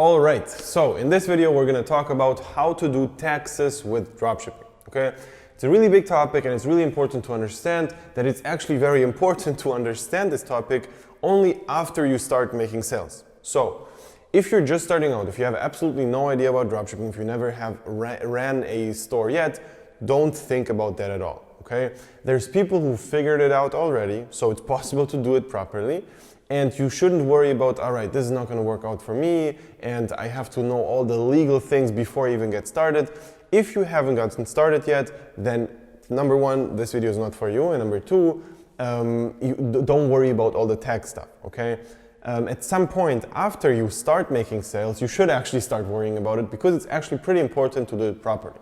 All right, so in this video, we're gonna talk about how to do taxes with dropshipping, okay? It's a really big topic and it's really important to understand that it's actually very important to understand this topic only after you start making sales. So, if you're just starting out, if you have absolutely no idea about dropshipping, if you never have ran a store yet, don't think about that at all, okay? There's people who figured it out already, so it's possible to do it properly. And you shouldn't worry about, all right, this is not gonna work out for me, and I have to know all the legal things before I even get started. If you haven't gotten started yet, then number one, this video is not for you, and number two, don't worry about all the tax stuff, okay? At some point after you start making sales, you should actually start worrying about it because it's actually pretty important to do it properly.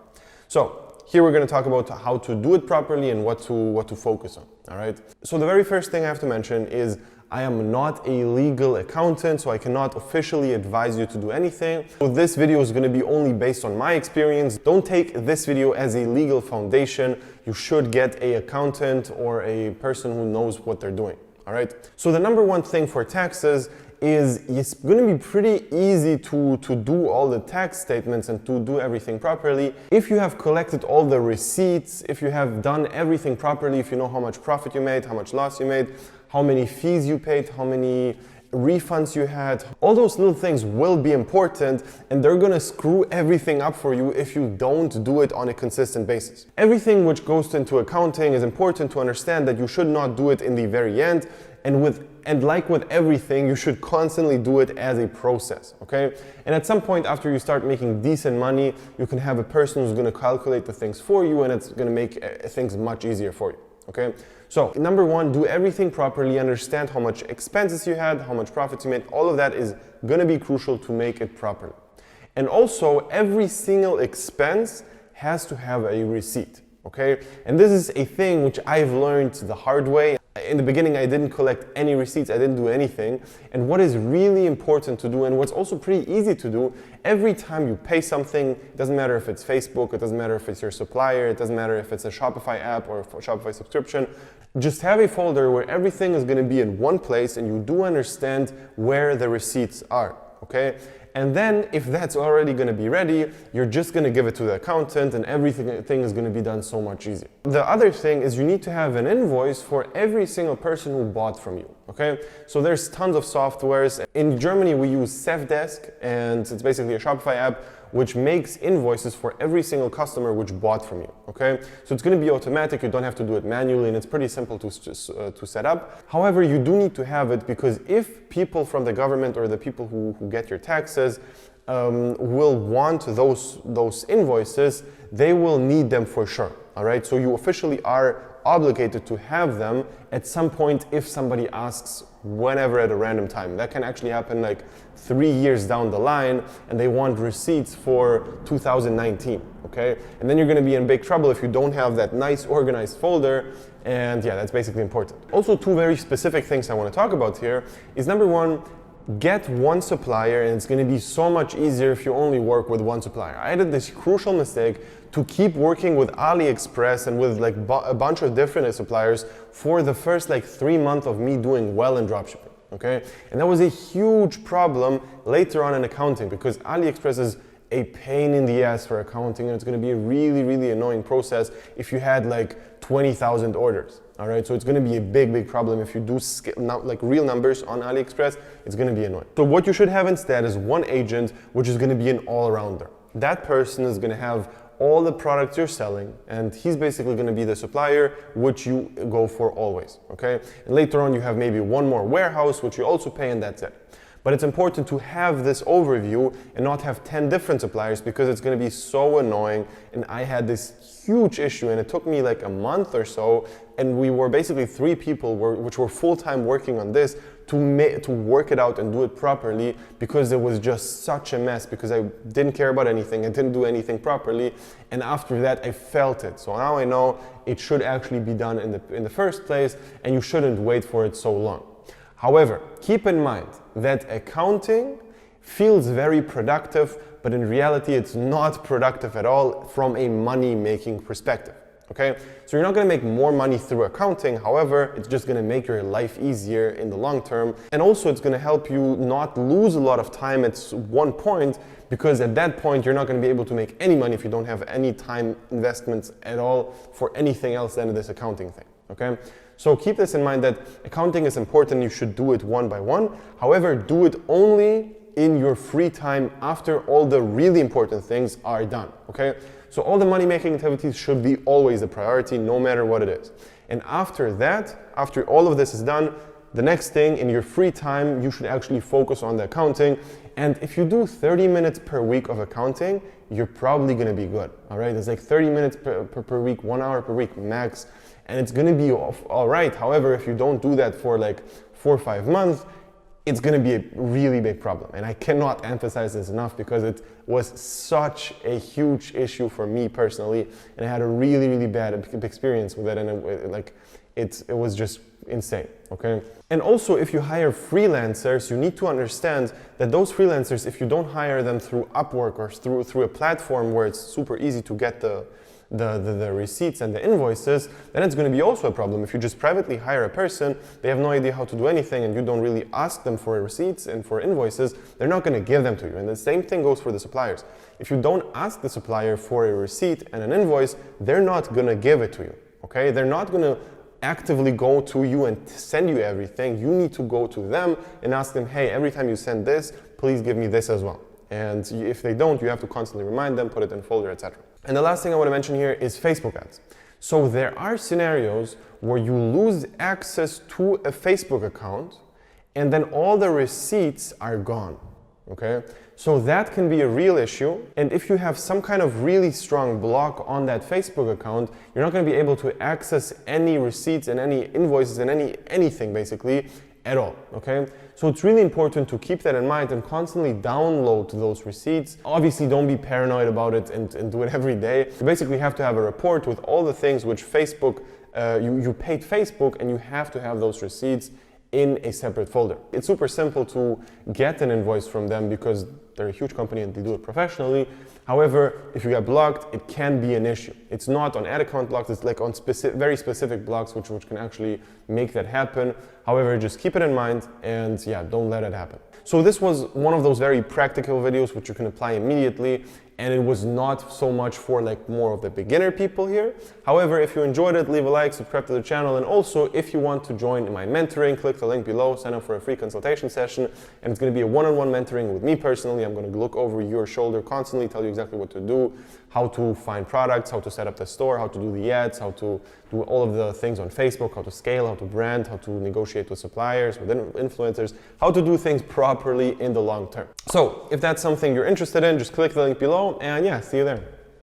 So here we're going to talk about how to do it properly and what to focus on, all right? So the very first thing I have to mention is I am not a legal accountant, so I cannot officially advise you to do anything. So this video is going to be only based on my experience. Don't take this video as a legal foundation. You should get an accountant or a person who knows what they're doing, all right? So the number one thing for taxes is it's going to be pretty easy to do all the tax statements and to do everything properly. If you have collected all the receipts, if you have done everything properly, if you know how much profit you made, how much loss you made, how many fees you paid, how many refunds you had, all those little things will be important and they're gonna screw everything up for you if you don't do it on a consistent basis. Everything which goes into accounting is important to understand that you should not do it in the very end, and like with everything, you should constantly do it as a process, okay? And at some point after you start making decent money, you can have a person who's gonna calculate the things for you and it's gonna make things much easier for you, okay? So number one, do everything properly, understand how much expenses you had, how much profits you made, all of that is gonna be crucial to make it properly. And also, every single expense has to have a receipt, okay? And this is a thing which I've learned the hard way. In the beginning, I didn't collect any receipts, I didn't do anything. And what is really important to do, and what's also pretty easy to do, every time you pay something, it doesn't matter if it's Facebook, it doesn't matter if it's your supplier, it doesn't matter if it's a Shopify app or a Shopify subscription, just have a folder where everything is going to be in one place and you do understand where the receipts are, okay? And then if that's already going to be ready, you're just going to give it to the accountant and everything is going to be done so much easier. The other thing is you need to have an invoice for every single person who bought from you, okay? So there's tons of softwares. In Germany, we use Safdesk, and it's basically a Shopify app which makes invoices for every single customer which bought from you, okay? So it's going to be automatic, you don't have to do it manually, and it's pretty simple to set up. However, you do need to have it because if people from the government or the people who get your taxes will want those invoices, they will need them for sure, all right? So you officially are obligated to have them at some point if somebody asks whenever at a random time. That can actually happen like 3 years down the line and they want receipts for 2019, okay? And then you're gonna be in big trouble if you don't have that nice organized folder, and yeah, that's basically important. Also, two very specific things I wanna talk about here is number one, get one supplier, and it's going to be so much easier if you only work with one supplier. I did this crucial mistake to keep working with AliExpress and with like a bunch of different suppliers for the first like 3 months of me doing well in dropshipping, okay? And that was a huge problem later on in accounting because AliExpress is a pain in the ass for accounting, and it's going to be a really, really annoying process if you had like 20,000 orders. All right, so it's going to be a big problem if you do like real numbers on AliExpress. It's going to be annoying. So what you should have instead is one agent, which is going to be an all-rounder. That person is going to have all the products you're selling, and he's basically going to be the supplier which you go for always. Okay, and later on you have maybe one more warehouse which you also pay, and that's it. But it's important to have this overview and not have 10 different suppliers because it's going to be so annoying. And I had this huge issue and it took me like a month or so, and we were basically 3 people which were full-time working on this to work it out and do it properly because it was just such a mess because I didn't care about anything, I didn't do anything properly, and after that I felt it. So now I know it should actually be done in the first place and you shouldn't wait for it so long. However, keep in mind that accounting feels very productive, but in reality it's not productive at all from a money-making perspective, okay? So you're not gonna make more money through accounting, however, it's just gonna make your life easier in the long term. And also it's gonna help you not lose a lot of time at one point, because at that point you're not gonna be able to make any money if you don't have any time investments at all for anything else than this accounting thing, okay? So keep this in mind, that accounting is important, you should do it one by one. However, do it only in your free time after all the really important things are done, okay? So all the money-making activities should be always a priority, no matter what it is. And after that, after all of this is done, the next thing in your free time, you should actually focus on the accounting. And if you do 30 minutes per week of accounting, you're probably gonna be good, all right? It's like 30 minutes per week, 1 hour per week max, and it's gonna be all right. However, if you don't do that for like 4 or 5 months, it's gonna be a really big problem. And I cannot emphasize this enough, because it was such a huge issue for me personally, and I had a really, really bad experience with it, and it was just insane, okay? And also, if you hire freelancers, you need to understand that those freelancers, if you don't hire them through Upwork or through a platform where it's super easy to get the receipts and the invoices, then it's going to be also a problem. If you just privately hire a person, they have no idea how to do anything, and you don't really ask them for receipts and for invoices, they're not going to give them to you. And the same thing goes for the suppliers. If you don't ask the supplier for a receipt and an invoice, they're not going to give it to you, okay? They're not going to actively go to you and send you everything. You need to go to them and ask them, hey, every time you send this, please give me this as well. And if they don't, you have to constantly remind them, put it in folder, etc. And the last thing I want to mention here is Facebook ads. So there are scenarios where you lose access to a Facebook account and then all the receipts are gone, okay? So that can be a real issue. And if you have some kind of really strong block on that Facebook account, you're not going to be able to access any receipts and any invoices and anything basically at all, okay? So it's really important to keep that in mind and constantly download those receipts. Obviously, don't be paranoid about it and do it every day. You basically have to have a report with all the things which Facebook, you paid Facebook, and you have to have those receipts in a separate folder. It's super simple to get an invoice from them because they're a huge company and they do it professionally. However, if you get blocked, it can be an issue. It's not on ad account blocks, it's like on very specific blocks which can actually make that happen. However, just keep it in mind and yeah, don't let it happen. So this was one of those very practical videos which you can apply immediately, and it was not so much for like more of the beginner people here. However, if you enjoyed it, leave a like, subscribe to the channel, and also if you want to join my mentoring, click the link below, sign up for a free consultation session, and it's going to be a one-on-one mentoring with me personally. I'm going to look over your shoulder constantly, tell you exactly what to do, how to find products, how to set up the store, how to do the ads, how to do all of the things on Facebook, how to scale, how to brand, how to negotiate with suppliers, with influencers, how to do things properly in the long term. So if that's something you're interested in, just click the link below, and yeah, see you there.